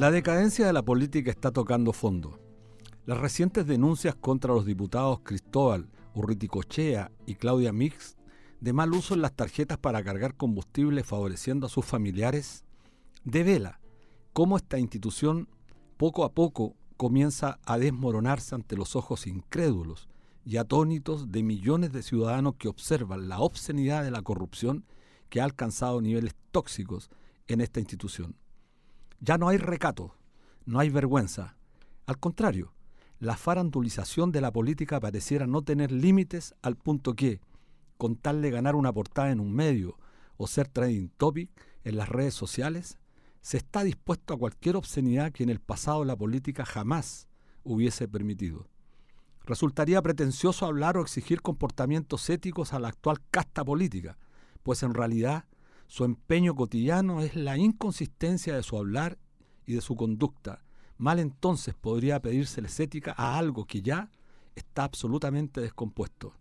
La decadencia de la política está tocando fondo. Las recientes denuncias contra los diputados Cristóbal Urruticochea y Claudia Mix de mal uso en las tarjetas para cargar combustible favoreciendo a sus familiares devela cómo esta institución poco a poco comienza a desmoronarse ante los ojos incrédulos y atónitos de millones de ciudadanos que observan la obscenidad de la corrupción que ha alcanzado niveles tóxicos en esta institución. Ya no hay recato, no hay vergüenza. Al contrario, la farandulización de la política pareciera no tener límites al punto que, con tal de ganar una portada en un medio o ser trending topic en las redes sociales, se está dispuesto a cualquier obscenidad que en el pasado la política jamás hubiese permitido. Resultaría pretencioso hablar o exigir comportamientos éticos a la actual casta política, pues en realidad su empeño cotidiano es la inconsistencia de su hablar y de su conducta. Mal entonces podría pedírseles ética a algo que ya está absolutamente descompuesto.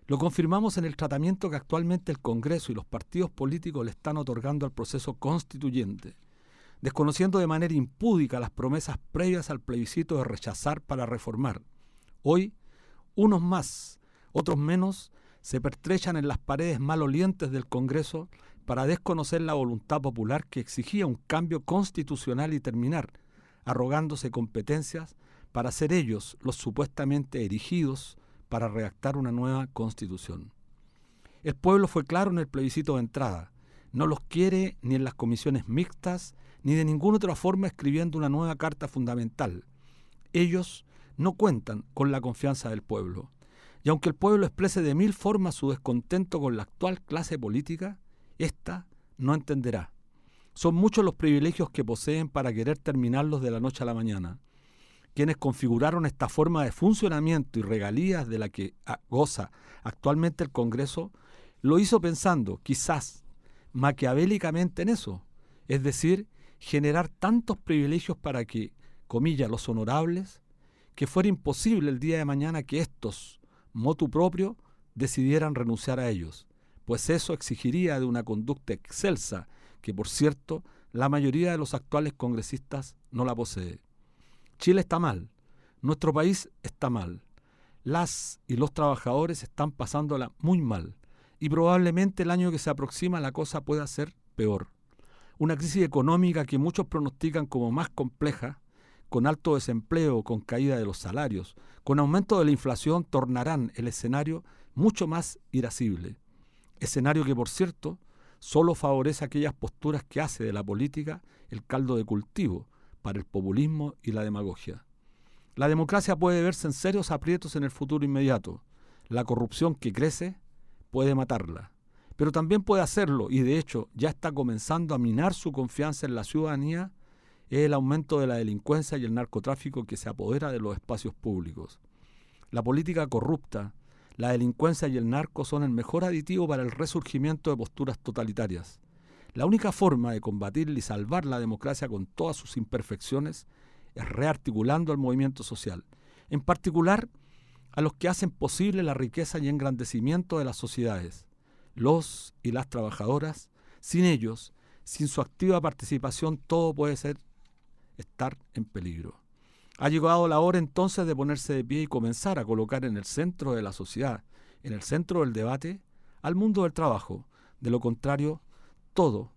Lo confirmamos en el tratamiento que actualmente el Congreso y los partidos políticos le están otorgando al proceso constituyente, desconociendo de manera impúdica las promesas previas al plebiscito de rechazar para reformar. Hoy, unos más, otros menos, se pertrechan en las paredes malolientes del Congreso para desconocer la voluntad popular que exigía un cambio constitucional y terminar arrogándose competencias para ser ellos los supuestamente erigidos para redactar una nueva constitución. El pueblo fue claro en el plebiscito de entrada, no los quiere ni en las comisiones mixtas ni de ninguna otra forma escribiendo una nueva carta fundamental. Ellos no cuentan con la confianza del pueblo. Y aunque el pueblo exprese de mil formas su descontento con la actual clase política, ésta no entenderá. Son muchos los privilegios que poseen para querer terminarlos de la noche a la mañana. Quienes configuraron esta forma de funcionamiento y regalías de la que goza actualmente el Congreso, lo hizo pensando, quizás, maquiavélicamente en eso, es decir, generar tantos privilegios para que, comillas, los honorables, que fuera imposible el día de mañana que estos, motu propio, decidieran renunciar a ellos, pues eso exigiría de una conducta excelsa que, por cierto, la mayoría de los actuales congresistas no la posee. Chile está mal, nuestro país está mal, las y los trabajadores están pasándola muy mal y probablemente el año que se aproxima la cosa pueda ser peor. Una crisis económica que muchos pronostican como más compleja, con alto desempleo, con caída de los salarios, con aumento de la inflación, tornarán el escenario mucho más irascible. Escenario que, por cierto, solo favorece aquellas posturas que hace de la política el caldo de cultivo para el populismo y la demagogia. La democracia puede verse en serios aprietos en el futuro inmediato. La corrupción que crece puede matarla, pero también puede hacerlo, y de hecho ya está comenzando a minar su confianza en la ciudadanía, el aumento de la delincuencia y el narcotráfico que se apodera de los espacios públicos. La política corrupta, la delincuencia y el narco son el mejor aditivo para el resurgimiento de posturas totalitarias. La única forma de combatir y salvar la democracia con todas sus imperfecciones es rearticulando al movimiento social, en particular a los que hacen posible la riqueza y engrandecimiento de las sociedades, los y las trabajadoras. Sin ellos, sin su activa participación, todo puede estar en peligro. Ha llegado la hora entonces de ponerse de pie y comenzar a colocar en el centro de la sociedad, en el centro del debate, al mundo del trabajo. De lo contrario, todo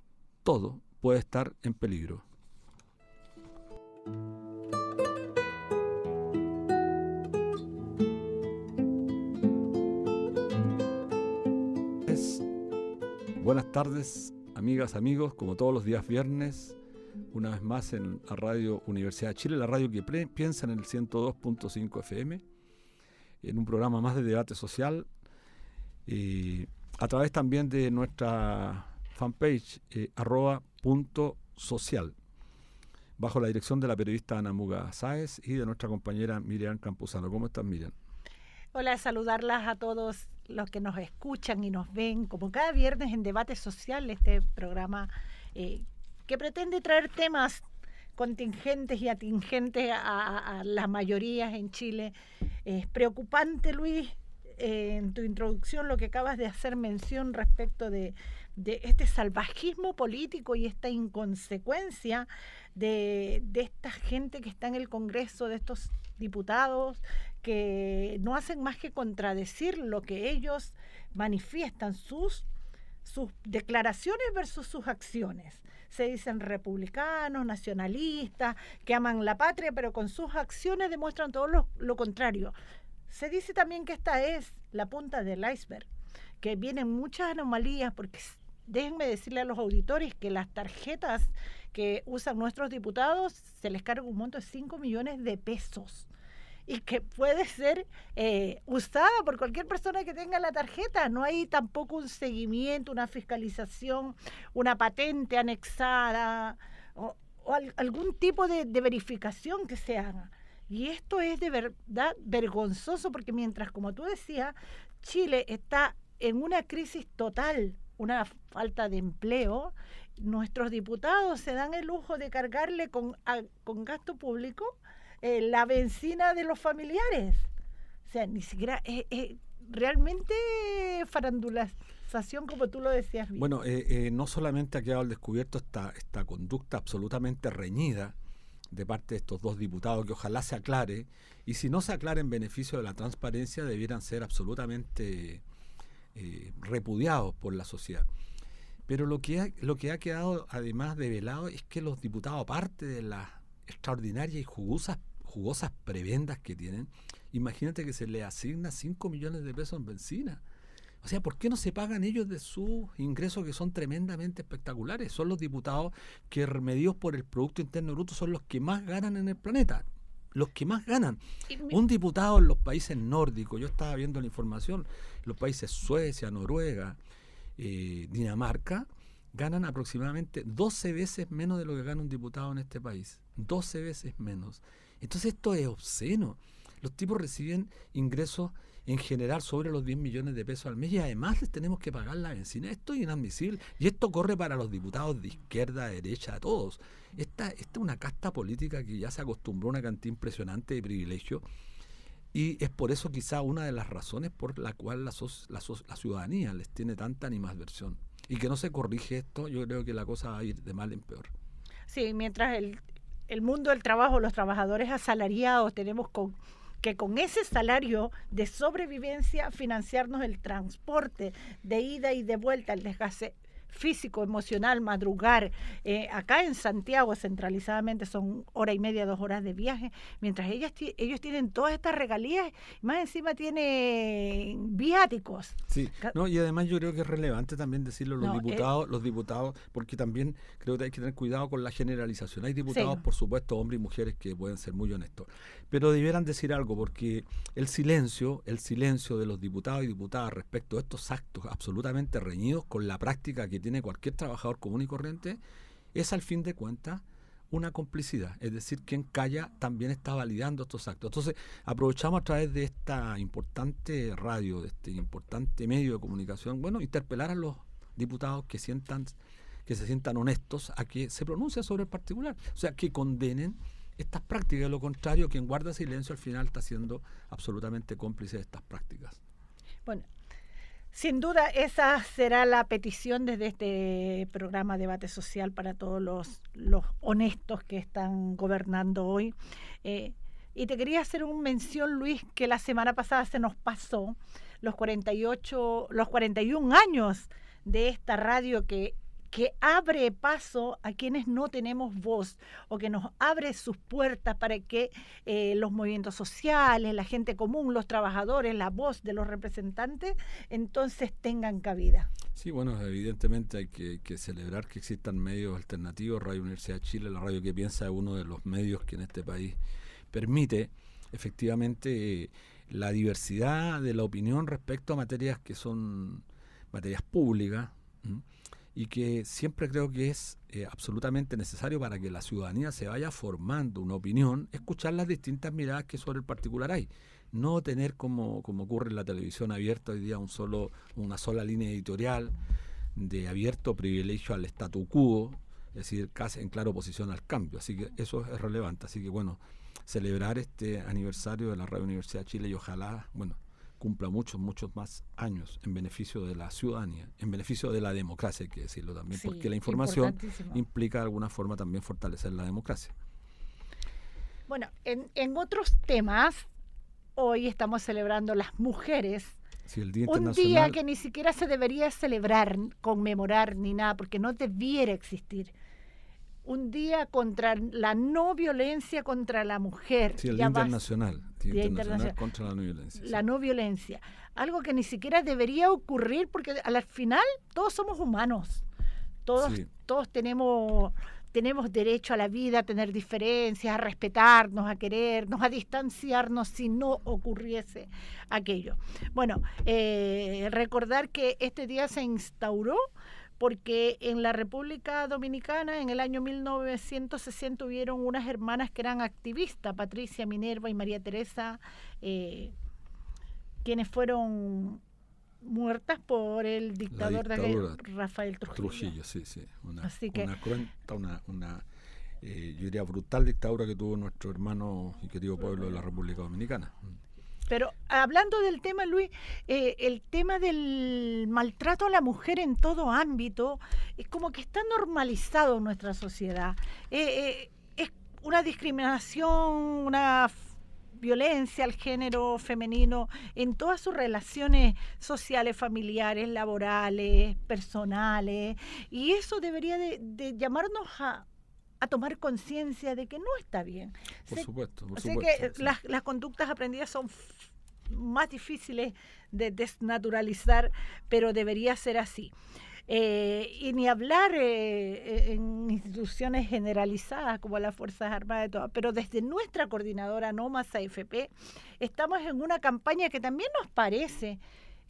puede estar en peligro. Buenas tardes, amigas, amigos, como todos los días viernes, una vez más en la Radio Universidad de Chile, la radio que piensa en el 102.5 FM, en un programa más de debate social, a través también de nuestra fanpage @.social, bajo la dirección de la periodista Ana Muga Sáez y de nuestra compañera Miriam Campuzano. ¿Cómo estás, Miriam? Hola, saludarlas a todos los que nos escuchan y nos ven, como cada viernes en Debate Social, este programa que pretende traer temas contingentes y atingentes a las mayorías en Chile. Es preocupante, Luis, en tu introducción lo que acabas de hacer mención respecto de este salvajismo político y esta inconsecuencia de esta gente que está en el Congreso, de estos diputados que no hacen más que contradecir lo que ellos manifiestan, sus declaraciones versus sus acciones. Se dicen republicanos, nacionalistas, que aman la patria, pero con sus acciones demuestran todo lo contrario. Se dice también que esta es la punta del iceberg, que vienen muchas anomalías, porque déjenme decirle a los auditores que las tarjetas que usan nuestros diputados se les carga un monto de 5 millones de pesos. Y que puede ser usada por cualquier persona que tenga la tarjeta. No hay tampoco un seguimiento, una fiscalización, una patente anexada o algún tipo de verificación que se haga. Y esto es de verdad vergonzoso, porque mientras, como tú decías, Chile está en una crisis total, una falta de empleo, nuestros diputados se dan el lujo de cargarle con gasto público la benzina de los familiares. O sea, ni siquiera realmente farandulación, como tú lo decías bien. Bueno, no solamente ha quedado al descubierto esta conducta absolutamente reñida de parte de estos dos diputados, que ojalá se aclare, y si no se aclara en beneficio de la transparencia, debieran ser absolutamente repudiados por la sociedad. Pero lo que ha quedado además develado es que los diputados, aparte de las extraordinarias y jugosas prebendas que tienen, imagínate que se les asigna 5 millones de pesos en benzina. O sea, ¿por qué no se pagan ellos de sus ingresos, que son tremendamente espectaculares? Son los diputados que, medidos por el Producto Interno Bruto, son los que más ganan en el planeta. Los que más ganan. Un diputado en los países nórdicos, yo estaba viendo la información, los países Suecia, Noruega, Dinamarca, ganan aproximadamente 12 veces menos de lo que gana un diputado en este país. 12 veces menos. Entonces esto es obsceno. Los tipos reciben ingresos en general sobre los 10 millones de pesos al mes y además les tenemos que pagar la benzina. Esto es inadmisible. Y esto corre para los diputados de izquierda, derecha, a todos. Esta es una casta política que ya se acostumbró a una cantidad impresionante de privilegios, y es por eso quizá una de las razones por la cual la ciudadanía les tiene tanta animadversión. Y que no se corrige esto, yo creo que la cosa va a ir de mal en peor. Sí, mientras el mundo del trabajo, los trabajadores asalariados, tenemos que con ese salario de sobrevivencia financiarnos el transporte de ida y de vuelta, el desgaste físico, emocional, madrugar. Acá en Santiago, centralizadamente, son 1:30, 2 horas de viaje, mientras ellos tienen todas estas regalías, más encima tienen viáticos. Sí, no, y además yo creo que es relevante también decirlo, los diputados, porque también creo que hay que tener cuidado con la generalización. Hay diputados, sí, por supuesto, hombres y mujeres que pueden ser muy honestos, pero debieran decir algo, porque el silencio de los diputados y diputadas respecto a estos actos absolutamente reñidos con la práctica que tiene cualquier trabajador común y corriente, es al fin de cuentas una complicidad. Es decir, quien calla también está validando estos actos. Entonces, aprovechamos a través de esta importante radio, de este importante medio de comunicación, bueno, interpelar a los diputados que se sientan honestos a que se pronuncien sobre el particular. O sea, que condenen estas prácticas. De lo contrario, quien guarda silencio al final está siendo absolutamente cómplice de estas prácticas. Bueno, sin duda esa será la petición desde este programa Debate Social para todos los honestos que están gobernando hoy. Y te quería hacer una mención, Luis, que la semana pasada se nos pasó los 41 años de esta radio que abre paso a quienes no tenemos voz, o que nos abre sus puertas para que los movimientos sociales, la gente común, los trabajadores, la voz de los representantes, entonces tengan cabida. Sí, bueno, evidentemente hay que celebrar que existan medios alternativos. Radio Universidad de Chile, la radio que piensa, es uno de los medios que en este país permite efectivamente la diversidad de la opinión respecto a materias que son materias públicas, y que siempre creo que es absolutamente necesario para que la ciudadanía se vaya formando una opinión, escuchar las distintas miradas que sobre el particular hay. No tener, como ocurre en la televisión abierta hoy día, una sola línea editorial de abierto privilegio al statu quo, es decir, casi en clara oposición al cambio. Así que eso es relevante. Así que bueno, celebrar este aniversario de la Radio Universidad de Chile, y ojalá, bueno, cumpla muchos más años en beneficio de la ciudadanía, en beneficio de la democracia, hay que decirlo también, Sí, porque la información implica de alguna forma también fortalecer la democracia. Bueno, en otros temas, hoy estamos celebrando las mujeres. Sí, el Día Un Internacional, día que ni siquiera se debería celebrar, conmemorar ni nada, porque no debiera existir. Un día contra la no violencia contra la mujer. sí, el Día Internacional, Día Internacional contra la no violencia. La sí. no violencia. Algo que ni siquiera debería ocurrir, porque al final todos somos humanos. Todos tenemos derecho a la vida, a tener diferencias, a respetarnos, a querernos, a distanciarnos si no ocurriese aquello. Bueno, recordar que este día se instauró porque en la República Dominicana en el año 1960 hubieron unas hermanas que eran activistas, Patricia, Minerva y María Teresa, quienes fueron muertas por el dictador de Rafael Trujillo. Sí. Así que, una cruenta, yo diría brutal dictadura que tuvo nuestro hermano y querido pueblo de la República Dominicana. Pero hablando del tema, Luis, el tema del maltrato a la mujer en todo ámbito es como que está normalizado en nuestra sociedad. Es una discriminación, una violencia al género femenino en todas sus relaciones sociales, familiares, laborales, personales, y eso debería de llamarnos a tomar conciencia de que no está bien. Por supuesto. Sé que sí. Las conductas aprendidas son más difíciles de desnaturalizar, pero debería ser así. Y ni hablar en instituciones generalizadas como las Fuerzas Armadas de todas, pero desde nuestra coordinadora NOMAS AFP estamos en una campaña que también nos parece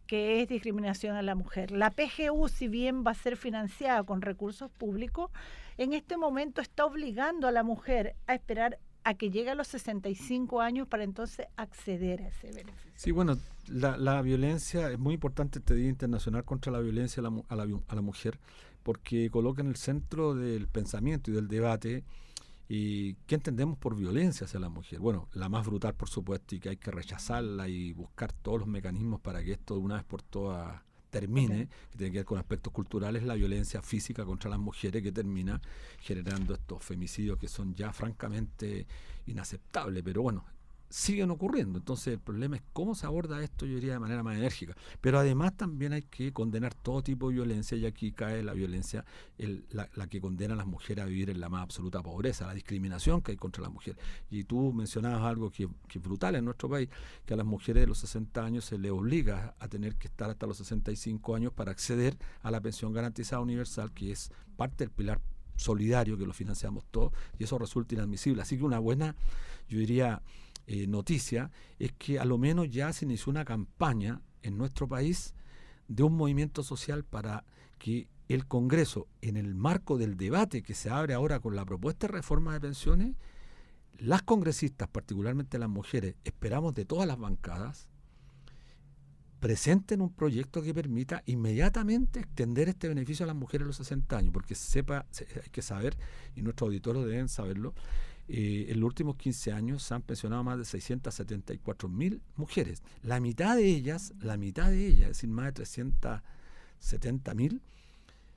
que es discriminación a la mujer. La PGU, si bien va a ser financiada con recursos públicos, en este momento está obligando a la mujer a esperar a que llegue a los 65 años para entonces acceder a ese beneficio. Sí, bueno, la violencia, es muy importante este Día Internacional contra la Violencia a la Mujer, porque coloca en el centro del pensamiento y del debate y qué entendemos por violencia hacia la mujer. Bueno, la más brutal, por supuesto, y que hay que rechazarla y buscar todos los mecanismos para que esto de una vez por todas termine, que tiene que ver con aspectos culturales, la violencia física contra las mujeres, que termina generando estos femicidios que son ya francamente inaceptables, pero bueno, siguen ocurriendo. Entonces el problema es cómo se aborda esto, yo diría, de manera más enérgica. Pero además también hay que condenar todo tipo de violencia, y aquí cae la violencia, la que condena a las mujeres a vivir en la más absoluta pobreza, la discriminación que hay contra las mujeres. Y tú mencionabas algo que es brutal en nuestro país, que a las mujeres de los 60 años se les obliga a tener que estar hasta los 65 años para acceder a la pensión garantizada universal, que es parte del pilar solidario que lo financiamos todos, y eso resulta inadmisible. Así que una buena, yo diría, noticia es que a lo menos ya se inició una campaña en nuestro país de un movimiento social para que el Congreso, en el marco del debate que se abre ahora con la propuesta de reforma de pensiones, las congresistas, particularmente las mujeres, esperamos de todas las bancadas, presenten un proyecto que permita inmediatamente extender este beneficio a las mujeres a los 60 años, porque hay que saber, y nuestros auditores deben saberlo, en los últimos 15 años se han pensionado más de 674.000 mujeres. La mitad de ellas, es decir, más de 370.000,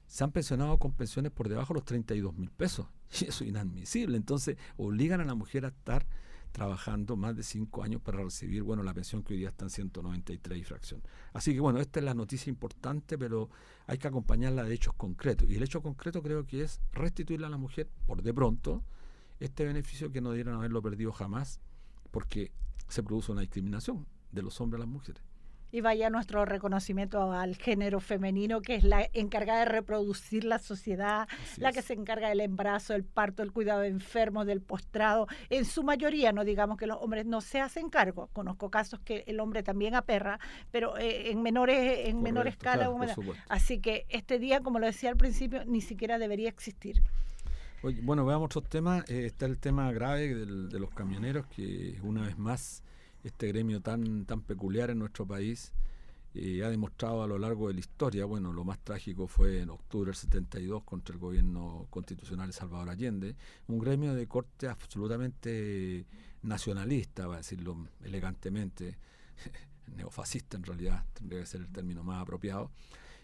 se han pensionado con pensiones por debajo de los 32.000 pesos. Y eso es inadmisible. Entonces, obligan a la mujer a estar trabajando más de 5 años para recibir, bueno, la pensión que hoy día está en 193 y fracción. Así que, bueno, esta es la noticia importante, pero hay que acompañarla de hechos concretos. Y el hecho concreto creo que es restituirle a la mujer, por de pronto, este beneficio que no debieron haberlo perdido jamás, porque se produce una discriminación de los hombres a las mujeres. Y vaya nuestro reconocimiento al género femenino, que es la encargada de reproducir la sociedad, la que se encarga del embarazo, del parto, del cuidado de enfermos, del postrado. En su mayoría, no digamos que los hombres no se hacen cargo. Conozco casos que el hombre también aperra, pero en menor escala. Claro, así que este día, como lo decía al principio, ni siquiera debería existir. Oye, bueno, veamos otros temas. Está el tema grave de los camioneros, que una vez más este gremio tan peculiar en nuestro país ha demostrado a lo largo de la historia. Bueno, lo más trágico fue en octubre del 72 contra el gobierno constitucional de Salvador Allende, un gremio de corte absolutamente nacionalista, va a decirlo elegantemente, neofascista en realidad, tendría que ser el término más apropiado,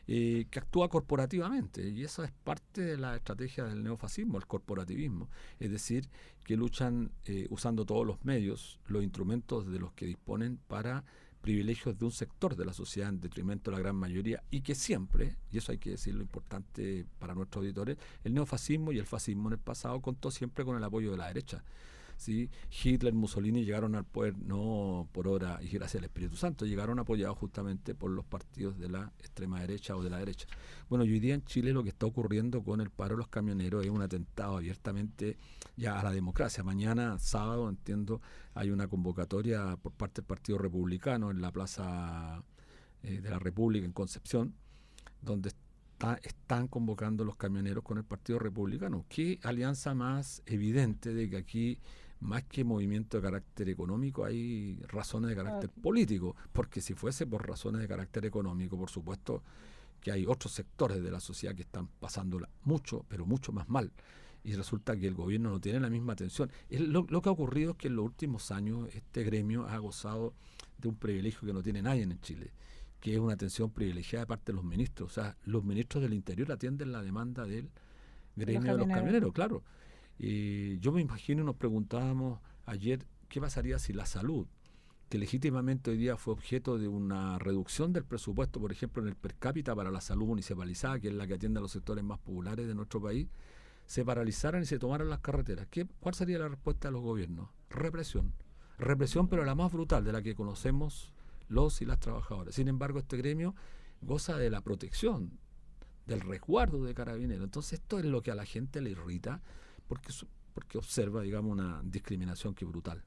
que actúa corporativamente, y eso es parte de la estrategia del neofascismo, el corporativismo, es decir, que luchan usando todos los medios, los instrumentos de los que disponen para privilegios de un sector de la sociedad en detrimento de la gran mayoría, y que siempre, y eso hay que decirlo importante para nuestros auditores, el neofascismo y el fascismo en el pasado contó siempre con el apoyo de la derecha. ¿Sí? Hitler, Mussolini llegaron al poder no por obra y gracias al Espíritu Santo, llegaron apoyados justamente por los partidos de la extrema derecha o de la derecha. Bueno, y hoy día en Chile lo que está ocurriendo con el paro de los camioneros es un atentado abiertamente ya a la democracia. Mañana, sábado, entiendo, hay una convocatoria por parte del Partido Republicano en la Plaza de la República en Concepción, donde están convocando los camioneros con el Partido Republicano. ¿Qué alianza más evidente de que aquí, más que movimiento de carácter económico, hay razones de carácter político? Porque si fuese por razones de carácter económico, por supuesto que hay otros sectores de la sociedad que están pasándola mucho, pero mucho más mal. Y resulta que el gobierno no tiene la misma atención. Lo que ha ocurrido es que en los últimos años este gremio ha gozado de un privilegio que no tiene nadie en Chile, que es una atención privilegiada de parte de los ministros. O sea, los ministros del Interior atienden la demanda del gremio de los camioneros, claro. Yo me imagino, nos preguntábamos ayer, ¿qué pasaría si la salud, que legítimamente hoy día fue objeto de una reducción del presupuesto, por ejemplo, en el per cápita para la salud municipalizada, que es la que atiende a los sectores más populares de nuestro país, se paralizaran y se tomaran las carreteras? ¿Cuál sería la respuesta de los gobiernos? Represión. Represión, pero la más brutal, de la que conocemos los y las trabajadoras. Sin embargo, este gremio goza de la protección, del resguardo de Carabineros. Entonces, esto es lo que a la gente le irrita, porque observa, digamos, una discriminación que es brutal.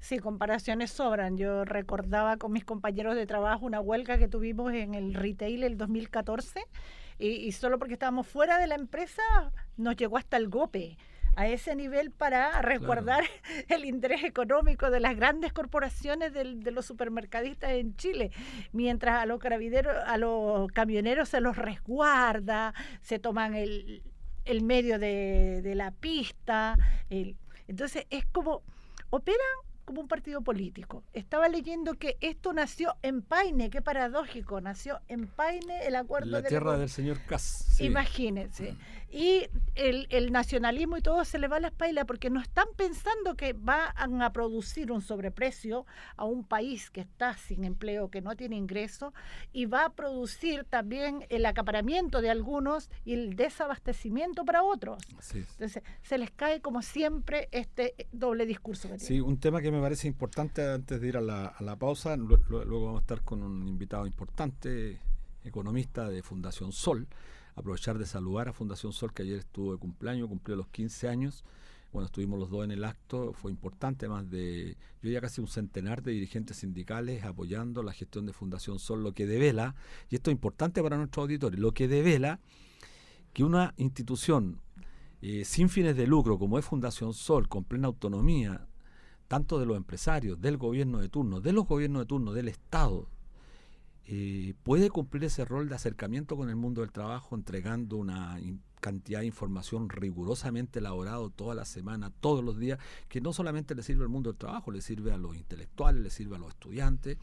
Sí, comparaciones sobran. Yo recordaba con mis compañeros de trabajo una huelga que tuvimos en el retail el 2014 y solo porque estábamos fuera de la empresa nos llegó hasta el golpe. A ese nivel para resguardar el interés económico de las grandes corporaciones de los supermercadistas en Chile, mientras a los camioneros se los resguarda, se toman el medio de la pista. Entonces es como, operan como un partido político. Estaba leyendo que esto nació en Paine, qué paradójico, nació en Paine el acuerdo la tierra del señor Kass. Sí. Imagínense. Y el nacionalismo y todo se le va a la espalda porque no están pensando que van a producir un sobreprecio a un país que está sin empleo, que no tiene ingreso, y va a producir también el acaparamiento de algunos y el desabastecimiento para otros. Sí. Entonces, se les cae como siempre este doble discurso que tiene. Sí, un tema que me parece importante antes de ir a la pausa, luego vamos a estar con un invitado importante, economista de Fundación Sol. Aprovechar de saludar a Fundación Sol, que ayer estuvo de cumpleaños, cumplió los 15 años. Bueno, estuvimos los dos en el acto, fue importante, más de, yo ya casi un centenar de dirigentes sindicales apoyando la gestión de Fundación Sol, lo que devela, y esto es importante para nuestros auditores, lo que devela que una institución sin fines de lucro como es Fundación Sol, con plena autonomía, tanto de los empresarios, del gobierno de turno, de los gobiernos de turno, del Estado, puede cumplir ese rol de acercamiento con el mundo del trabajo, entregando una cantidad de información rigurosamente elaborado toda la semana, todos los días, que no solamente le sirve al mundo del trabajo, le sirve a los intelectuales, le sirve a los estudiantes,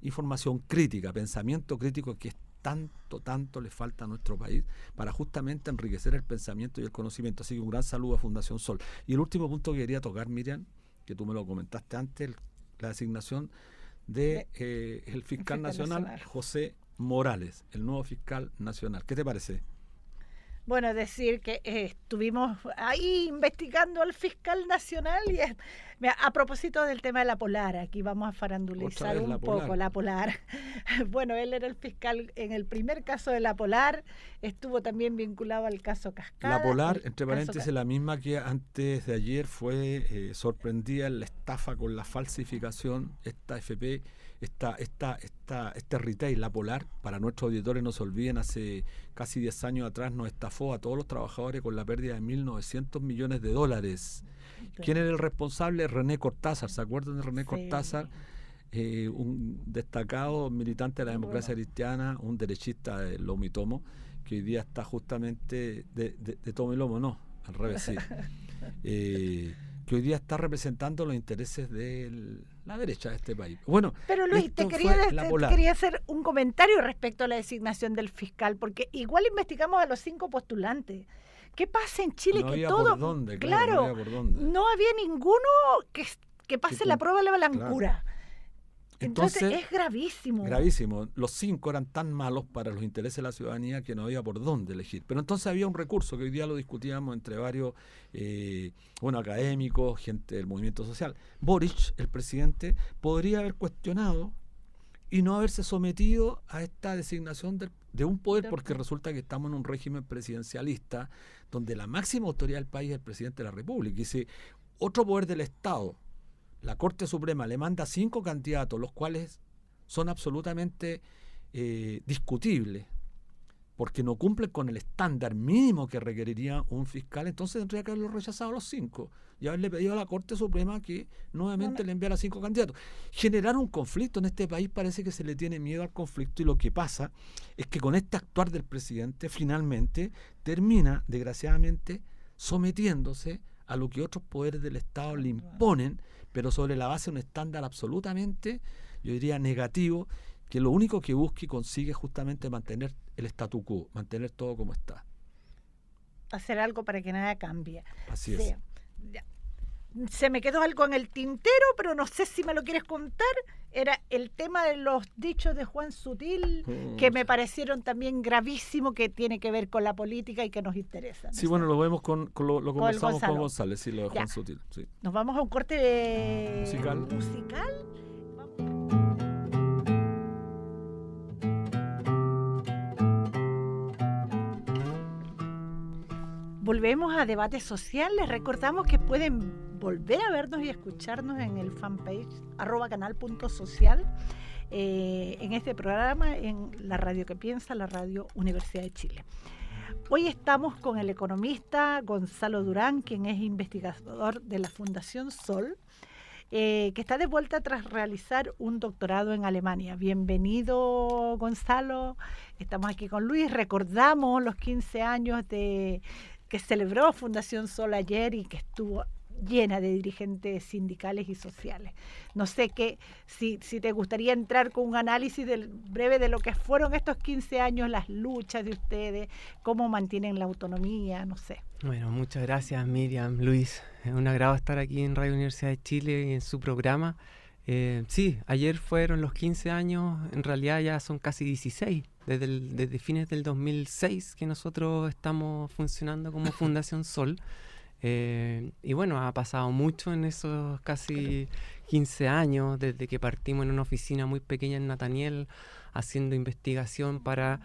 información crítica, pensamiento crítico, que es tanto le falta a nuestro país para justamente enriquecer el pensamiento y el conocimiento. Así que un gran saludo a Fundación Sol. Y el último punto que quería tocar, Miriam, que tú me lo comentaste antes, la designación de el fiscal nacional José Morales, el nuevo fiscal nacional. ¿Qué te parece? Bueno, decir que estuvimos ahí investigando al fiscal nacional y a propósito del tema de la Polar, aquí vamos a farandulizar un poco la Polar. Bueno, él era el fiscal en el primer caso de la Polar, estuvo también vinculado al caso Cascada. La Polar, entre paréntesis, la misma que antes de ayer fue sorprendida en la estafa con la falsificación, esta FP, este retail, la Polar, para nuestros auditores no se olviden, hace casi 10 años atrás nos estafó a todos los trabajadores con la pérdida de 1.900 millones de dólares. ¿Quién era el responsable? René Cortázar, ¿se acuerdan de René Cortázar? Un destacado militante de la democracia cristiana, un derechista de lomo y tomo, que hoy día está justamente de tomo y lomo, no, al revés, sí. Que que hoy día está representando los intereses de la derecha de este país. Bueno, pero Luis, te quería hacer un comentario respecto a la designación del fiscal, porque igual investigamos a los 5 postulantes. ¿Qué pasa en Chile? No que había todo, por dónde, claro, no había por dónde. No había ninguno que pase la prueba de la blancura. Claro. Entonces es gravísimo. Gravísimo. Los 5 eran tan malos para los intereses de la ciudadanía que no había por dónde elegir. Pero entonces había un recurso que hoy día lo discutíamos entre varios académicos, gente del movimiento social. Boric, el presidente, podría haber cuestionado y no haberse sometido a esta designación de un poder, porque resulta que estamos en un régimen presidencialista donde la máxima autoridad del país es el presidente de la República. Y si otro poder del Estado, la Corte Suprema, le manda 5 candidatos, los cuales son absolutamente discutibles, porque no cumplen con el estándar mínimo que requeriría un fiscal, entonces tendría que haberlo rechazado los 5 y haberle pedido a la Corte Suprema que nuevamente le enviara 5 candidatos. Generar un conflicto en este país, parece que se le tiene miedo al conflicto, y lo que pasa es que con este actuar del presidente finalmente termina, desgraciadamente, sometiéndose a lo que otros poderes del Estado le imponen, pero sobre la base de un estándar absolutamente, yo diría, negativo, que lo único que busca y consigue es justamente mantener el statu quo, mantener todo como está. Hacer algo para que nada cambie. Así es. Se me quedó algo en el tintero, pero no sé si me lo quieres contar. Era el tema de los dichos de Juan Sutil, que me parecieron también gravísimos, que tiene que ver con la política y que nos interesa. Sí, bueno, lo vemos lo conversamos con González, sí, lo de Juan Sutil. Sí. Nos vamos a un corte musical. Volvemos a Debate Social. Les recordamos que pueden volver a vernos y escucharnos en el fanpage @canal.social, en este programa, en la radio que piensa, la radio Universidad de Chile. Hoy estamos con el economista Gonzalo Durán, quien es investigador de la Fundación Sol, que está de vuelta tras realizar un doctorado en Alemania. Bienvenido, Gonzalo. Estamos aquí con Luis. Recordamos los 15 años que celebró Fundación Sol ayer y que estuvo llena de dirigentes sindicales y sociales. No sé si te gustaría entrar con un análisis breve de lo que fueron estos 15 años, las luchas de ustedes, cómo mantienen la autonomía, no sé. Bueno, muchas gracias, Miriam, Luis. Es un agrado estar aquí en Radio Universidad de Chile y en su programa. Sí, ayer fueron los 15 años, en realidad ya son casi 16, desde fines del 2006 que nosotros estamos funcionando como Fundación Sol. Y bueno, ha pasado mucho en esos casi 15 años, desde que partimos en una oficina muy pequeña en Nataniel, haciendo investigación para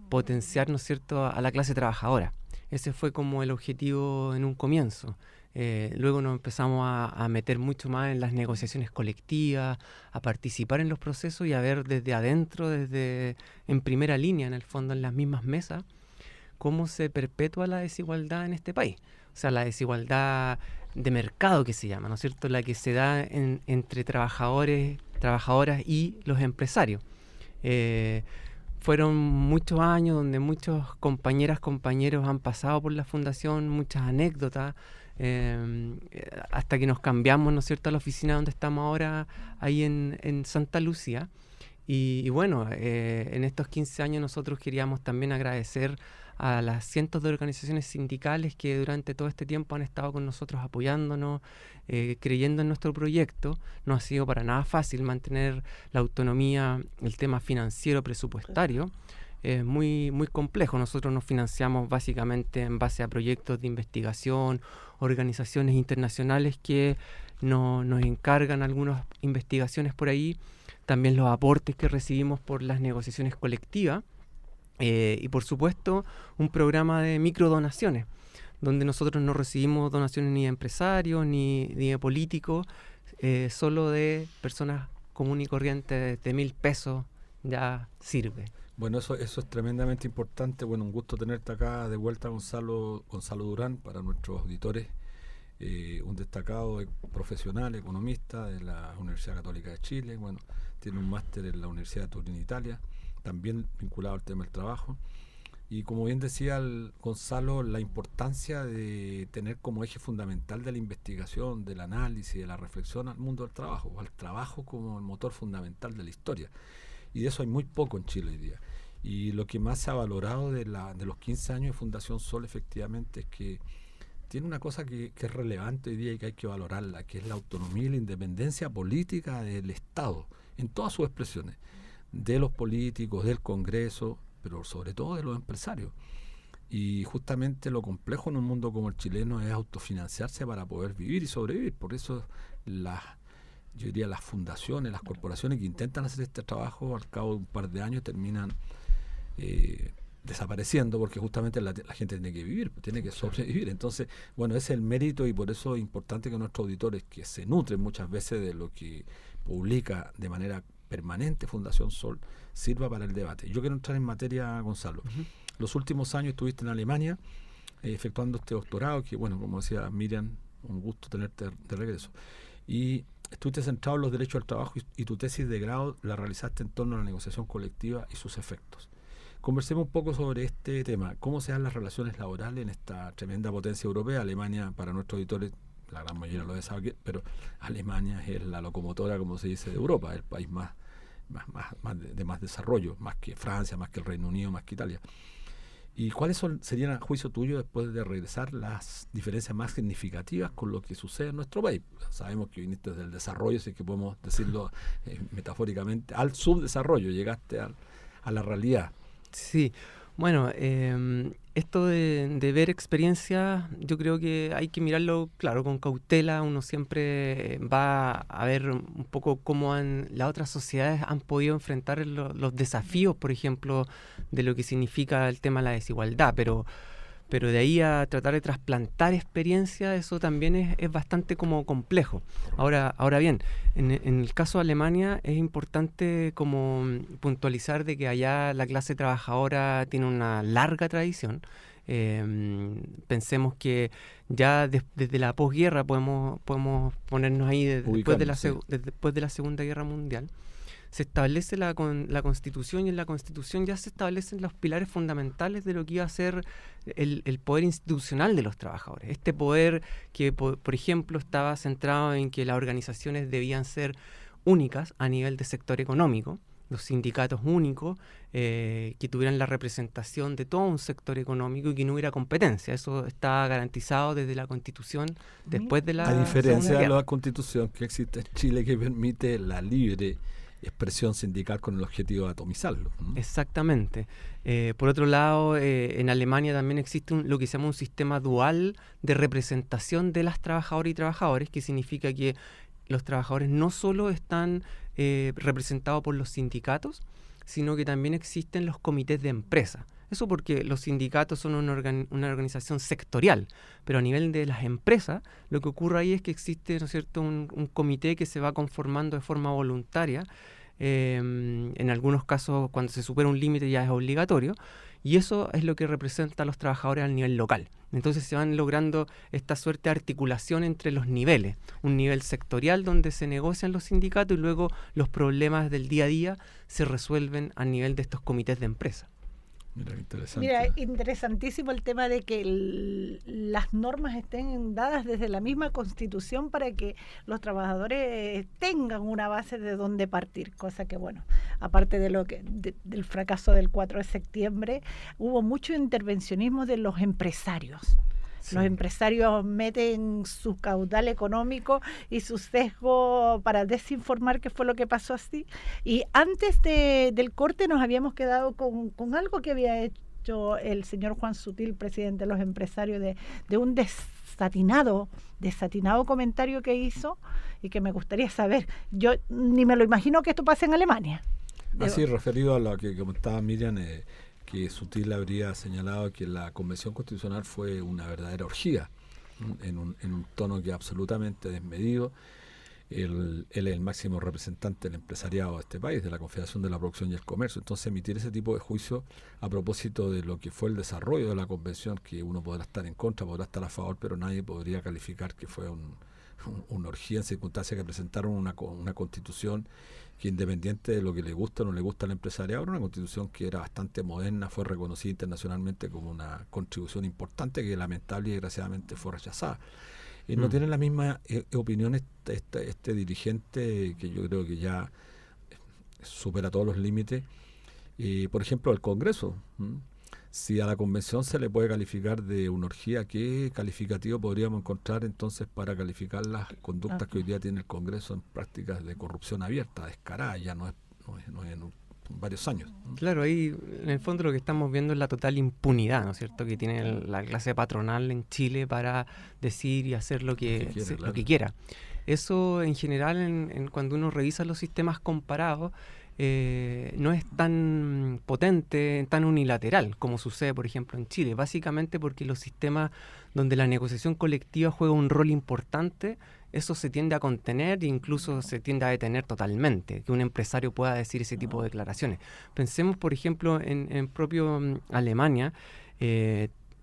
potenciar, ¿no es cierto?, a la clase trabajadora. Ese fue como el objetivo en un comienzo. Luego nos empezamos a meter mucho más en las negociaciones colectivas, a participar en los procesos y a ver desde adentro, en primera línea, en el fondo, en las mismas mesas, cómo se perpetúa la desigualdad en este país. O sea, la desigualdad de mercado que se llama, ¿no es cierto?, la que se da entre trabajadores, trabajadoras y los empresarios. Fueron muchos años donde muchos compañeros han pasado por la fundación, muchas anécdotas, hasta que nos cambiamos, ¿no es cierto?, a la oficina donde estamos ahora, ahí en Santa Lucía. Y bueno, en estos 15 años nosotros queríamos también agradecer a las cientos de organizaciones sindicales que durante todo este tiempo han estado con nosotros apoyándonos, creyendo en nuestro proyecto. No ha sido para nada fácil mantener la autonomía, el tema financiero, presupuestario. Es muy, muy complejo. Nosotros nos financiamos básicamente en base a proyectos de investigación, organizaciones internacionales que nos encargan algunas investigaciones por ahí, también los aportes que recibimos por las negociaciones colectivas, y por supuesto un programa de microdonaciones, donde nosotros no recibimos donaciones ni de empresarios ni de políticos, solo de personas comunes y corrientes. De 1.000 pesos ya sirve. Bueno, eso es tremendamente importante. Bueno, un gusto tenerte acá de vuelta, Gonzalo Durán, para nuestros auditores. Un destacado profesional, economista de la Universidad Católica de Chile. Bueno, tiene un máster en la Universidad de Turín, Italia, también vinculado al tema del trabajo. Y como bien decía Gonzalo, la importancia de tener como eje fundamental de la investigación, del análisis, de la reflexión al mundo del trabajo, o al trabajo como el motor fundamental de la historia. Y de eso hay muy poco en Chile hoy día. Y lo que más se ha valorado de los 15 años de Fundación Sol efectivamente es que tiene una cosa que es relevante hoy día y que hay que valorarla, que es la autonomía y la independencia política del Estado, en todas sus expresiones, de los políticos, del Congreso, pero sobre todo de los empresarios. Y justamente lo complejo en un mundo como el chileno es autofinanciarse para poder vivir y sobrevivir. Por eso yo diría las fundaciones, las corporaciones que intentan hacer este trabajo, al cabo de un par de años terminan desapareciendo, porque justamente la gente tiene que vivir, tiene que sobrevivir. Entonces, bueno, ese es el mérito, y por eso es importante que nuestros auditores, que se nutren muchas veces de lo que publica de manera permanente Fundación Sol, sirva para el debate. Yo quiero entrar en materia, Gonzalo. Los últimos años estuviste en Alemania efectuando este doctorado, que bueno, como decía Miriam, un gusto tenerte de regreso. Y estuviste centrado en los derechos al trabajo, y tu tesis de grado la realizaste en torno a la negociación colectiva y sus efectos. Conversemos un poco sobre este tema. ¿Cómo se dan las relaciones laborales en esta tremenda potencia europea? Alemania, para nuestros auditores, la gran mayoría lo sabe, pero Alemania es la locomotora, como se dice, de Europa, el país de más desarrollo, más que Francia, más que el Reino Unido, más que Italia. ¿Y cuáles serían, a juicio tuyo, después de regresar, las diferencias más significativas con lo que sucede en nuestro país? Sabemos que viniste del desarrollo, si es que podemos decirlo metafóricamente, al subdesarrollo, llegaste a la realidad. Sí, bueno, esto de ver experiencias, yo creo que hay que mirarlo, claro, con cautela. Uno siempre va a ver un poco cómo las otras sociedades han podido enfrentar los desafíos, por ejemplo, de lo que significa el tema de la desigualdad, pero de ahí a tratar de trasplantar experiencia, eso también es bastante como complejo. Ahora bien, en el caso de Alemania es importante como puntualizar de que allá la clase trabajadora tiene una larga tradición. Pensemos que ya desde la posguerra podemos ponernos ahí después de la Segunda Guerra Mundial. Se establece la Constitución, y en la Constitución ya se establecen los pilares fundamentales de lo que iba a ser el poder institucional de los trabajadores. Este poder que, por ejemplo, estaba centrado en que las organizaciones debían ser únicas a nivel de sector económico, los sindicatos únicos, que tuvieran la representación de todo un sector económico y que no hubiera competencia. Eso está garantizado desde la Constitución después de la... A diferencia de la Constitución que existe en Chile, que permite la libre expresión sindical con el objetivo de atomizarlo. Exactamente. Por otro lado, en Alemania también existe lo que se llama un sistema dual de representación de las trabajadoras y trabajadores, que significa que los trabajadores no solo están representados por los sindicatos, sino que también existen los comités de empresa. Eso porque los sindicatos son una organización sectorial, pero a nivel de las empresas, lo que ocurre ahí es que existe, ¿no es cierto?, un comité que se va conformando de forma voluntaria. En algunos casos, cuando se supera un límite, ya es obligatorio, y eso es lo que representa a los trabajadores al nivel local. Entonces se van logrando esta suerte de articulación entre los niveles, un nivel sectorial donde se negocian los sindicatos y luego los problemas del día a día se resuelven a nivel de estos comités de empresa. Mira, interesantísimo el tema de que las normas estén dadas desde la misma Constitución para que los trabajadores tengan una base de donde partir, cosa que, bueno, aparte de del fracaso del 4 de septiembre, hubo mucho intervencionismo de los empresarios. Sí. Los empresarios meten su caudal económico y su sesgo para desinformar qué fue lo que pasó así. Y antes del corte nos habíamos quedado con algo que había hecho el señor Juan Sutil, presidente de los empresarios, de un desatinado comentario que hizo y que me gustaría saber. Yo ni me lo imagino que esto pase en Alemania. Así, referido a lo que comentaba Miriam, que Sutil habría señalado que la Convención Constitucional fue una verdadera orgía, en un tono que absolutamente desmedido. Él es el máximo representante del empresariado de este país, de la Confederación de la Producción y el Comercio. Entonces, emitir ese tipo de juicio a propósito de lo que fue el desarrollo de la Convención, que uno podrá estar en contra, podrá estar a favor, pero nadie podría calificar que fue una orgía en circunstancias que presentaron una constitución que, independiente de lo que le gusta o no le gusta al empresariado, era una constitución que era bastante moderna, fue reconocida internacionalmente como una contribución importante que lamentable y desgraciadamente fue rechazada. No tiene la misma opinión este dirigente, que yo creo que ya supera todos los límites. Por ejemplo, el Congreso. Si a la convención se le puede calificar de una orgía, ¿qué calificativo podríamos encontrar entonces para calificar las conductas que hoy día tiene el Congreso en prácticas de corrupción abierta, descarada? Ya no es en varios años. Claro, ahí en el fondo lo que estamos viendo es la total impunidad, ¿no es cierto?, que tiene la clase patronal en Chile para decir y hacer lo que quiera. Eso en general, cuando uno revisa los sistemas comparados, no es tan potente, tan unilateral como sucede, por ejemplo, en Chile. Básicamente porque los sistemas donde la negociación colectiva juega un rol importante, eso se tiende a contener e incluso se tiende a detener totalmente, que un empresario pueda decir ese tipo de declaraciones. Pensemos, por ejemplo, en propio Alemania,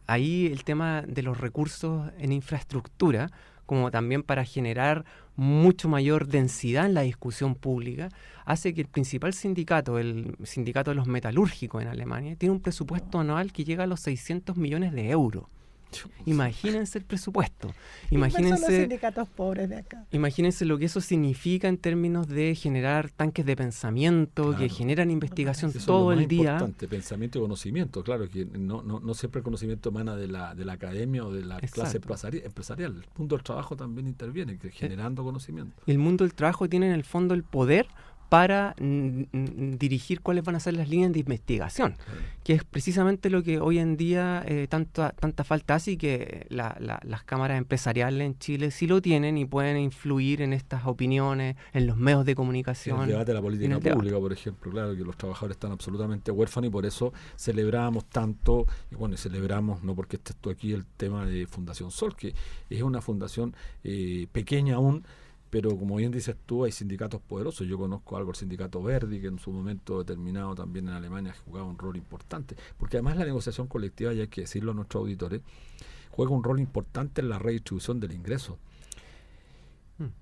ahí el tema de los recursos en infraestructura, como también para generar mucho mayor densidad en la discusión pública, hace que el principal sindicato, el sindicato de los metalúrgicos en Alemania, tiene un presupuesto anual que llega a los 600 millones de euros. Imagínense el presupuesto. Imagínense son los sindicatos pobres de acá. Imagínense lo que eso significa en términos de generar tanques de pensamiento, claro, que generan investigación eso todo es lo el día. Importante, pensamiento y conocimiento. Claro que no siempre el conocimiento emana de la academia o de la clase empresarial. El mundo del trabajo también interviene, generando conocimiento. El mundo del trabajo tiene en el fondo el poder para dirigir cuáles van a ser las líneas de investigación, que es precisamente lo que hoy en día tanta falta hace, y que las cámaras empresariales en Chile sí lo tienen y pueden influir en estas opiniones, en los medios de comunicación. En el debate de la política pública, por ejemplo, claro que los trabajadores están absolutamente huérfanos, y por eso celebramos tanto, y celebramos, no porque estés tú aquí, el tema de Fundación Sol, que es una fundación pequeña aún, pero como bien dices tú, hay sindicatos poderosos. Yo conozco algo el sindicato Verdi, que en su momento determinado también en Alemania jugaba un rol importante, porque además la negociación colectiva, y hay que decirlo a nuestros auditores, juega un rol importante en la redistribución del ingreso.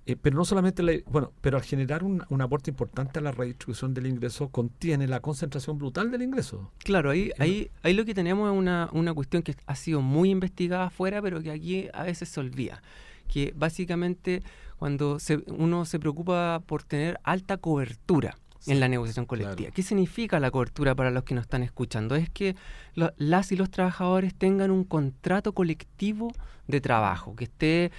Pero no solamente, pero al generar un aporte importante a la redistribución del ingreso, contiene la concentración brutal del ingreso. Claro, ahí lo que tenemos es una cuestión que ha sido muy investigada afuera, pero que aquí a veces se olvida, que básicamente cuando uno se preocupa por tener alta cobertura en la negociación colectiva. Claro. ¿Qué significa la cobertura para los que nos están escuchando? Es que las y los trabajadores tengan un contrato colectivo de trabajo, que esté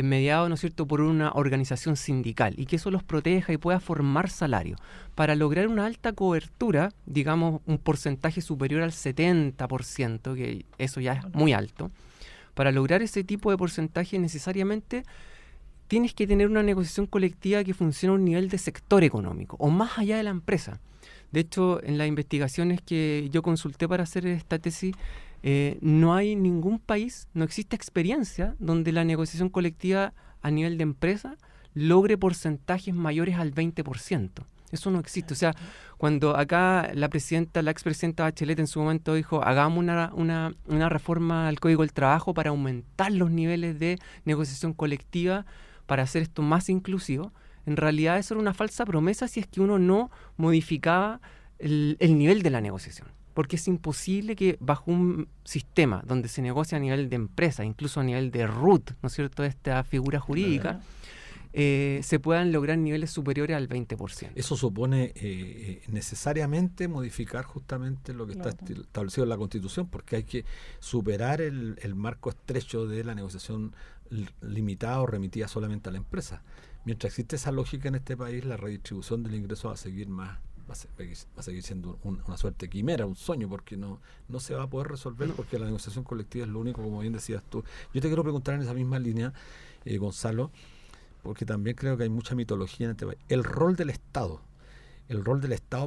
mediado, ¿no es cierto?, por una organización sindical, y que eso los proteja y pueda formar salario. Para lograr una alta cobertura, digamos un porcentaje superior al 70%, que eso ya es muy alto, para lograr ese tipo de porcentaje necesariamente tienes que tener una negociación colectiva que funcione a un nivel de sector económico o más allá de la empresa. De hecho, en las investigaciones que yo consulté para hacer esta tesis, no hay ningún país, no existe experiencia donde la negociación colectiva a nivel de empresa logre porcentajes mayores al 20%. Eso no existe. O sea, cuando acá la expresidenta Bachelet en su momento dijo, hagamos una reforma al Código del Trabajo para aumentar los niveles de negociación colectiva, para hacer esto más inclusivo, en realidad eso era una falsa promesa si es que uno no modificaba el nivel de la negociación. Porque es imposible que bajo un sistema donde se negocia a nivel de empresa, incluso a nivel de RUT, ¿no es cierto?, esta figura jurídica, se puedan lograr niveles superiores al 20%. Eso supone necesariamente modificar justamente lo que está establecido en la Constitución, porque hay que superar el marco estrecho de la negociación limitada o remitida solamente a la empresa. Mientras existe esa lógica en este país, la redistribución del ingreso va a seguir siendo una suerte de quimera, un sueño, porque no se va a poder resolver, porque la negociación colectiva es lo único, como bien decías tú. Yo te quiero preguntar en esa misma línea, Gonzalo, porque también creo que hay mucha mitología en este país. El rol del Estado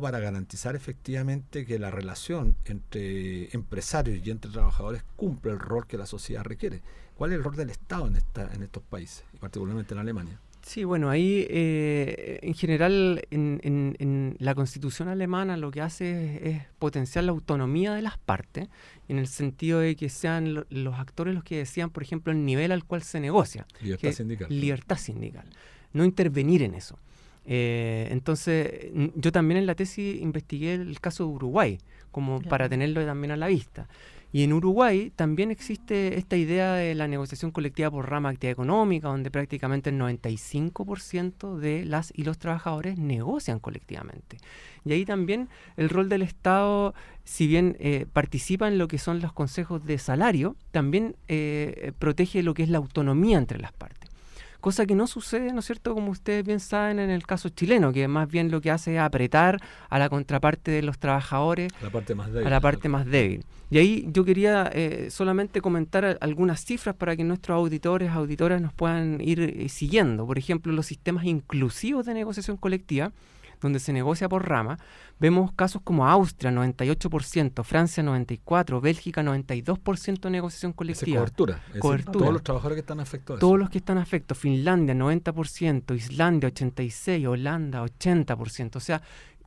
para garantizar efectivamente que la relación entre empresarios y entre trabajadores cumple el rol que la sociedad requiere. ¿Cuál es el rol del Estado en estos países, y particularmente en Alemania? Sí, bueno, ahí en general en la Constitución alemana lo que hace es potenciar la autonomía de las partes, en el sentido de que sean los actores los que decían, por ejemplo, el nivel al cual se negocia. Libertad sindical. Libertad sindical. No intervenir en eso. Entonces, yo también en la tesis investigué el caso de Uruguay, como para tenerlo también a la vista. Y en Uruguay también existe esta idea de la negociación colectiva por rama de actividad económica, donde prácticamente el 95% de las y los trabajadores negocian colectivamente. Y ahí también el rol del Estado, si bien participa en lo que son los consejos de salario, también protege lo que es la autonomía entre las partes. Cosa que no sucede, ¿no es cierto?, como ustedes bien saben, en el caso chileno, que más bien lo que hace es apretar a la contraparte de los trabajadores, a la parte más débil. A la parte más débil. Y ahí yo quería solamente comentar algunas cifras para que nuestros auditoras nos puedan ir siguiendo. Por ejemplo, los sistemas inclusivos de negociación colectiva, donde se negocia por rama, vemos casos como Austria, 98%, Francia, 94%, Bélgica, 92% de negociación colectiva. Esa cobertura. Cobertura. Todos los trabajadores que están afectados. Todos los que están afectados. Finlandia, 90%, Islandia, 86%, Holanda, 80%. O sea,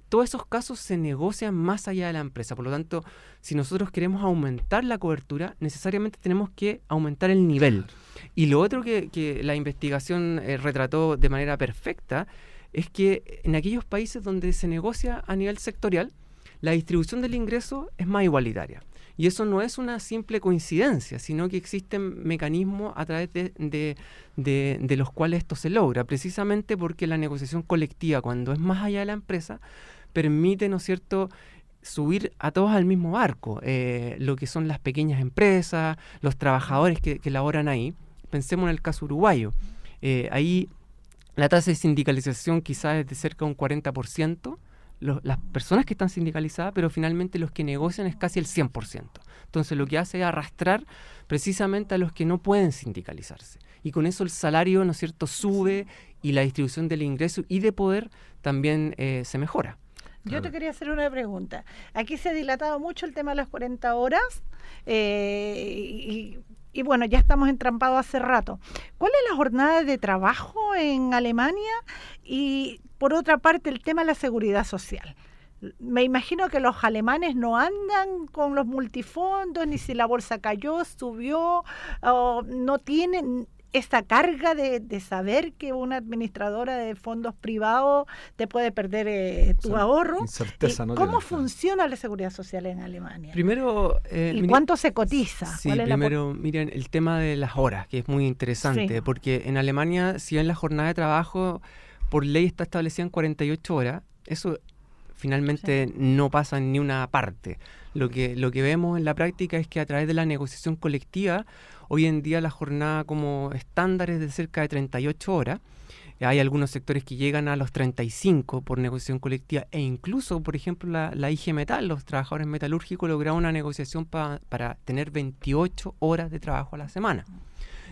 todos esos casos se negocian más allá de la empresa. Por lo tanto, si nosotros queremos aumentar la cobertura, necesariamente tenemos que aumentar el nivel. Y lo otro que la investigación retrató de manera perfecta es que en aquellos países donde se negocia a nivel sectorial, la distribución del ingreso es más igualitaria. Y eso no es una simple coincidencia, sino que existen mecanismos a través de los cuales esto se logra, precisamente porque la negociación colectiva, cuando es más allá de la empresa, permite, ¿no es cierto?, subir a todos al mismo barco, lo que son las pequeñas empresas, los trabajadores que laboran ahí. Pensemos en el caso uruguayo. Ahí la tasa de sindicalización quizás es de cerca de un 40%, las personas que están sindicalizadas, pero finalmente los que negocian es casi el 100%. Entonces lo que hace es arrastrar precisamente a los que no pueden sindicalizarse. Y con eso el salario, ¿no es cierto?, sube y la distribución del ingreso y de poder también se mejora. Yo te quería hacer una pregunta. Aquí se ha dilatado mucho el tema de las 40 horas y bueno, ya estamos entrampados hace rato. ¿Cuál es la jornada de trabajo en Alemania? Y por otra parte, el tema de la seguridad social. Me imagino que los alemanes no andan con los multifondos, ni si la bolsa cayó, subió, no tienen esa carga de saber que una administradora de fondos privados te puede perder tu ahorro. Incerteza, ¿no? ¿Cómo funciona la seguridad social en Alemania? Primero, ¿Y cuánto se cotiza? Sí, primero, miren, el tema de las horas, que es muy interesante, porque en Alemania, si bien la jornada de trabajo por ley está establecida en 48 horas, eso finalmente no pasa en ni una parte. Lo que vemos en la práctica es que a través de la negociación colectiva, hoy en día la jornada como estándar es de cerca de 38 horas. Hay algunos sectores que llegan a los 35 por negociación colectiva e incluso, por ejemplo, la IG Metal, los trabajadores metalúrgicos, lograron una negociación para tener 28 horas de trabajo a la semana.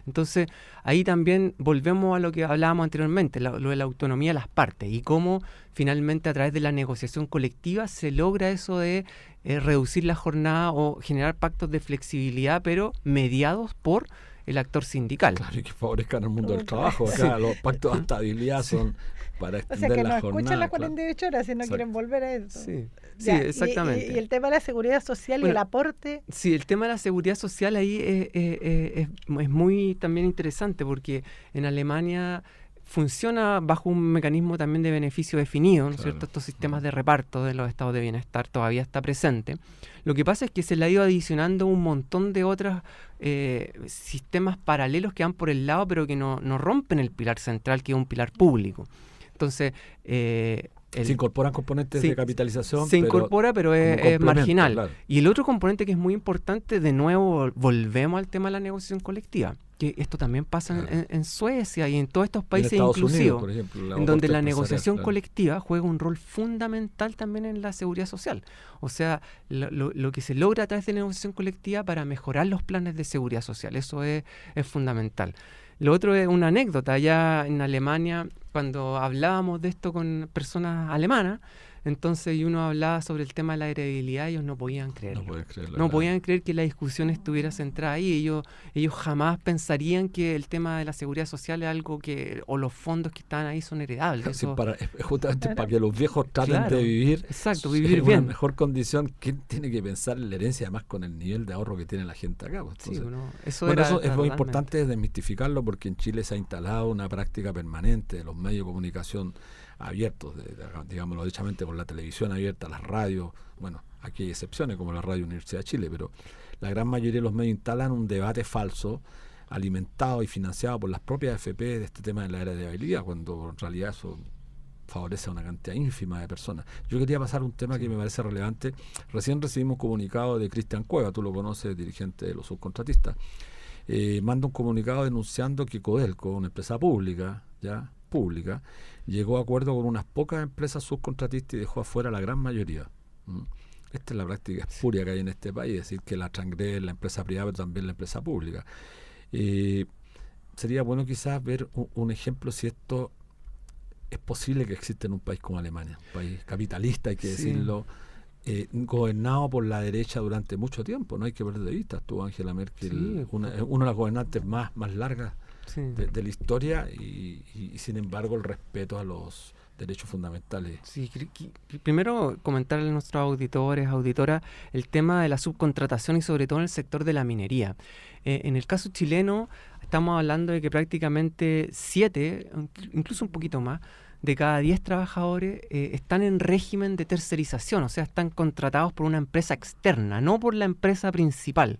Entonces, ahí también volvemos a lo que hablábamos anteriormente, lo de la autonomía de las partes y cómo finalmente a través de la negociación colectiva se logra eso de reducir la jornada o generar pactos de flexibilidad, pero mediados por el actor sindical. Claro, y que favorezcan al mundo del trabajo. Acá los pactos de estabilidad son para extender la jornada. O sea, que no escuchan las 48 horas si no quieren volver a eso. Sí, exactamente. Y el tema de la seguridad social y el aporte. Sí, el tema de la seguridad social ahí es muy también interesante porque en Alemania funciona bajo un mecanismo también de beneficio definido, ¿no es cierto? Estos sistemas de reparto de los estados de bienestar todavía está presente. Lo que pasa es que se le ha ido adicionando un montón de otros sistemas paralelos que van por el lado, pero que no rompen el pilar central, que es un pilar público. Entonces, se incorporan componentes de capitalización. Se incorpora, pero es marginal. Claro. Y el otro componente que es muy importante, de nuevo, volvemos al tema de la negociación colectiva, que esto también pasa en Suecia y en todos estos países inclusivos, en donde la negociación colectiva juega un rol fundamental también en la seguridad social. O sea, lo que se logra a través de la negociación colectiva para mejorar los planes de seguridad social, eso es fundamental. Lo otro es una anécdota. Allá en Alemania, cuando hablábamos de esto con personas alemanas, Entonces, y uno hablaba sobre el tema de la heredabilidad, ellos no podían creerlo. No podían creer que la discusión estuviera centrada ahí. Ellos jamás pensarían que el tema de la seguridad social es algo que, o los fondos que están ahí son heredables. Sí, justamente para que los viejos traten de vivir, vivir en bien. una mejor condición. ¿Quién tiene que pensar en la herencia, además con el nivel de ahorro que tiene la gente acá? Pues, entonces, eso es muy importante desmistificarlo, porque en Chile se ha instalado una práctica permanente de los medios de comunicación abiertos, digámoslo dichamente, con la televisión abierta, las radios. Bueno, aquí hay excepciones como la Radio Universidad de Chile, pero la gran mayoría de los medios instalan un debate falso, alimentado y financiado por las propias AFP de este tema de la heredabilidad, cuando en realidad eso favorece a una cantidad ínfima de personas. Yo quería pasar a un tema que me parece relevante. Recién recibimos un comunicado de Cristian Cueva, tú lo conoces, dirigente de los subcontratistas. Manda un comunicado denunciando que Codelco, una empresa pública, llegó a acuerdo con unas pocas empresas subcontratistas y dejó afuera la gran mayoría. Esta es la práctica espuria que hay en este país, es decir, que la transgrede la empresa privada, pero también la empresa pública. Sería bueno quizás ver un ejemplo si esto es posible que exista en un país como Alemania, un país capitalista, hay que decirlo, gobernado por la derecha durante mucho tiempo. No hay que perder de vista, estuvo Angela Merkel, una de las gobernantes más largas de la historia, y sin embargo el respeto a los derechos fundamentales. Sí, primero comentarle a nuestros auditores, auditoras, el tema de la subcontratación y sobre todo en el sector de la minería. En el caso chileno estamos hablando de que prácticamente 7, incluso un poquito más, de cada 10 trabajadores están en régimen de tercerización, o sea, están contratados por una empresa externa, no por la empresa principal.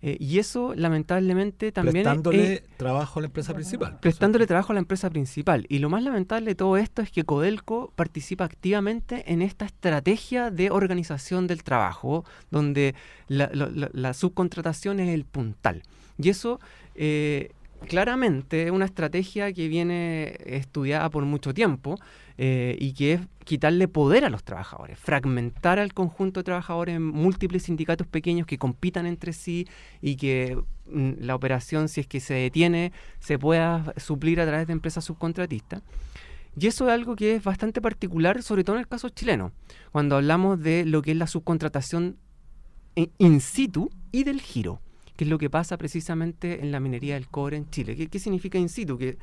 Y eso, lamentablemente, también... Prestándole trabajo a la empresa principal. Prestándole trabajo a la empresa principal. Y lo más lamentable de todo esto es que Codelco participa activamente en esta estrategia de organización del trabajo, donde la subcontratación es el puntal. Y eso... claramente es una estrategia que viene estudiada por mucho tiempo y que es quitarle poder a los trabajadores, fragmentar al conjunto de trabajadores en múltiples sindicatos pequeños que compitan entre sí y que la operación, si es que se detiene, se pueda suplir a través de empresas subcontratistas. Y eso es algo que es bastante particular, sobre todo en el caso chileno, cuando hablamos de lo que es la subcontratación in situ y del giro, que es lo que pasa precisamente en la minería del cobre en Chile. ¿Qué significa in situ? Que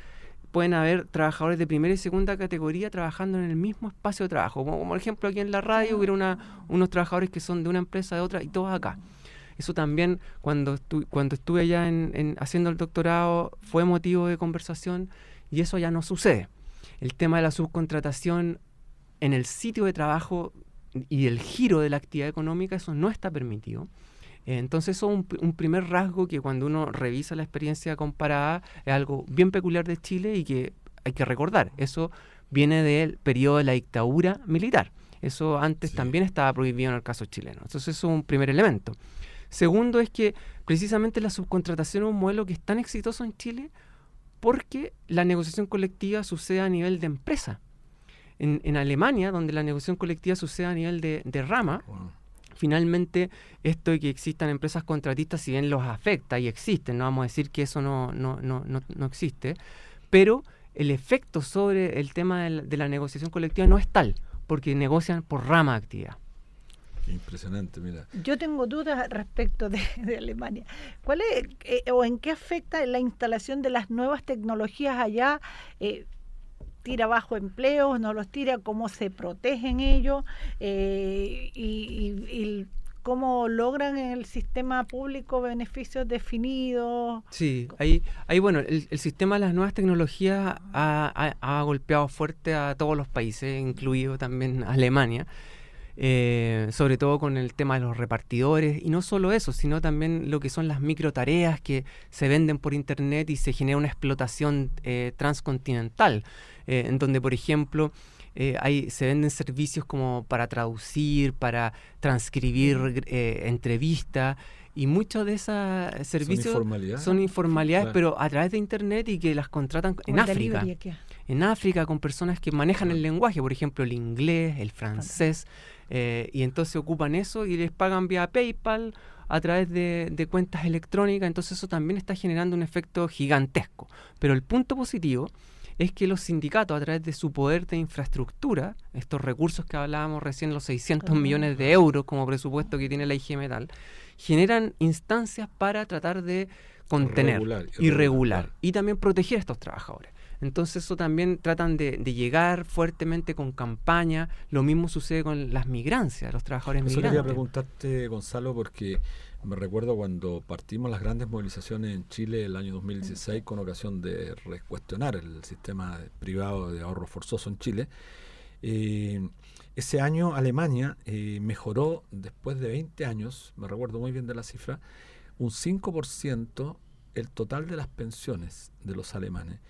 pueden haber trabajadores de primera y segunda categoría trabajando en el mismo espacio de trabajo. Como por ejemplo aquí en la radio hubiera unos trabajadores que son de una empresa, de otra, y todos acá. Eso también, cuando estuve allá haciendo el doctorado, fue motivo de conversación, y eso ya no sucede. El tema de la subcontratación en el sitio de trabajo y el giro de la actividad económica, eso no está permitido. Entonces eso es un primer rasgo que cuando uno revisa la experiencia comparada es algo bien peculiar de Chile y que hay que recordar. Eso viene del periodo de la dictadura militar. Eso antes también estaba prohibido en el caso chileno. Entonces eso es un primer elemento. Segundo es que precisamente la subcontratación es un modelo que es tan exitoso en Chile porque la negociación colectiva sucede a nivel de empresa. En Alemania, donde la negociación colectiva sucede a nivel de rama, finalmente, esto de que existan empresas contratistas, si bien los afecta y existen, no vamos a decir que eso no existe, pero el efecto sobre el tema de la negociación colectiva no es tal, porque negocian por rama de actividad. Impresionante, mira. Yo tengo dudas respecto de Alemania. ¿Cuál es o en qué afecta la instalación de las nuevas tecnologías allá? ¿Tira bajo empleos? ¿No los tira? ¿Cómo se protegen ellos? Y cómo logran en el sistema público beneficios definidos. Sí, ahí bueno, el sistema de las nuevas tecnologías ha golpeado fuerte a todos los países, incluido también Alemania, sobre todo con el tema de los repartidores, y no solo eso, sino también lo que son las microtareas que se venden por internet y se genera una explotación transcontinental, en donde, por ejemplo, se venden servicios como para traducir, para transcribir entrevistas, y muchos de esos servicios son informalidades, claro, pero a través de internet, y que las contratan en África. En África, con personas que manejan el lenguaje, por ejemplo, el inglés, el francés, y entonces ocupan eso y les pagan vía PayPal a través de cuentas electrónicas. Entonces eso también está generando un efecto gigantesco. Pero el punto positivo es que los sindicatos, a través de su poder de infraestructura, estos recursos que hablábamos recién, los 600 millones de euros como presupuesto que tiene la IG Metal, generan instancias para tratar de contener y regular y también proteger a estos trabajadores. Entonces eso también tratan de llegar fuertemente con campaña. Lo mismo sucede con las migrancias, los trabajadores migrantes. Eso quería preguntarte, Gonzalo, porque me recuerdo cuando partimos las grandes movilizaciones en Chile el año 2016 con ocasión de cuestionar el sistema privado de ahorro forzoso en Chile. Ese año Alemania mejoró, después de 20 años, me recuerdo muy bien de la cifra, un 5% el total de las pensiones de los alemanes.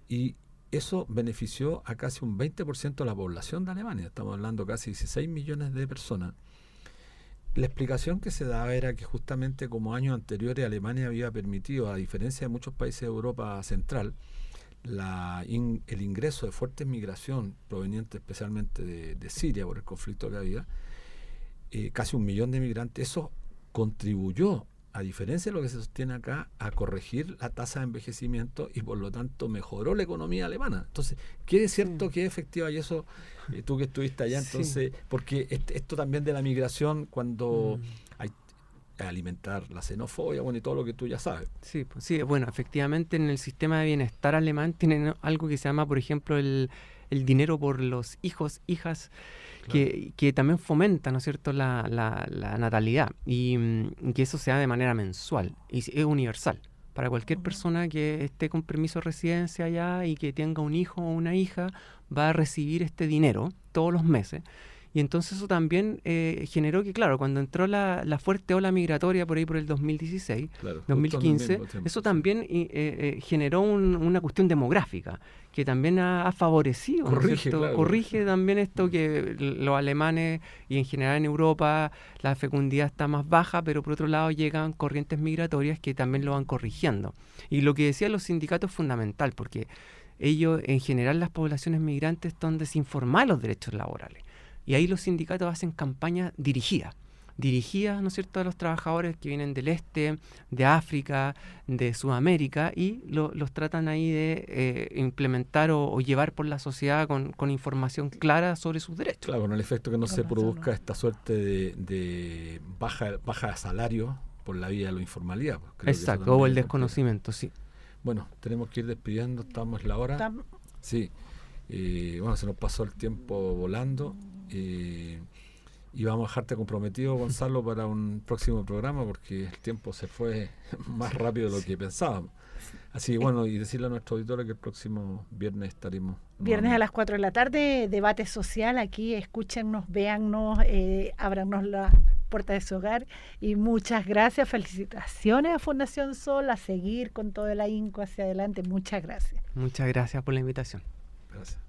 Y eso benefició a casi un 20% de la población de Alemania. Estamos hablando casi 16 millones de personas. La explicación que se daba era que justamente como años anteriores Alemania había permitido, a diferencia de muchos países de Europa Central, el ingreso de fuerte migración proveniente especialmente de Siria por el conflicto que había, casi 1 millón de migrantes. Eso contribuyó, a diferencia de lo que se sostiene acá, a corregir la tasa de envejecimiento y por lo tanto mejoró la economía alemana. Entonces, ¿qué es cierto, qué es efectivo? Y eso, tú que estuviste allá, entonces, porque esto también de la migración, cuando hay alimentar la xenofobia, bueno, y todo lo que tú ya sabes. Sí, bueno, efectivamente en el sistema de bienestar alemán tienen algo que se llama, por ejemplo, el dinero por los hijos, hijas, claro, que también fomenta, ¿no es cierto?, la natalidad, y que eso se da de manera mensual y es universal para cualquier persona que esté con permiso de residencia allá y que tenga un hijo o una hija, va a recibir este dinero todos los meses. Y entonces eso también generó que, claro, cuando entró la fuerte ola migratoria por ahí por el 2016, claro, 2015, eso también generó una cuestión demográfica que también ha favorecido, corrige, ¿no? Claro. Corrige también esto que los alemanes y en general en Europa la fecundidad está más baja, pero por otro lado llegan corrientes migratorias que también lo van corrigiendo. Y lo que decían los sindicatos es fundamental, porque ellos, en general, las poblaciones migrantes están desinformadas de los derechos laborales. Y ahí los sindicatos hacen campañas dirigidas, ¿no es cierto?, a los trabajadores que vienen del este, de África, de Sudamérica, y los tratan ahí de implementar o llevar por la sociedad con información clara sobre sus derechos. Claro, con el efecto que no se produzca esta suerte de baja de salario por la vía de la informalidad. Pues. Creo exacto, o el desconocimiento, sí. Bueno, tenemos que ir despidiendo, estamos en la hora. Sí, bueno, se nos pasó el tiempo volando. Y vamos a dejarte comprometido, Gonzalo, para un próximo programa porque el tiempo se fue más rápido de lo que pensábamos. Así que bueno, y decirle a nuestro auditorio que el próximo viernes estaremos. Viernes a las 4 de la tarde, debate social. Aquí escúchennos, véannos, ábranos la puerta de su hogar. Y muchas gracias, felicitaciones a Fundación Sol, a seguir con todo el ahínco hacia adelante. Muchas gracias. Muchas gracias por la invitación. Gracias.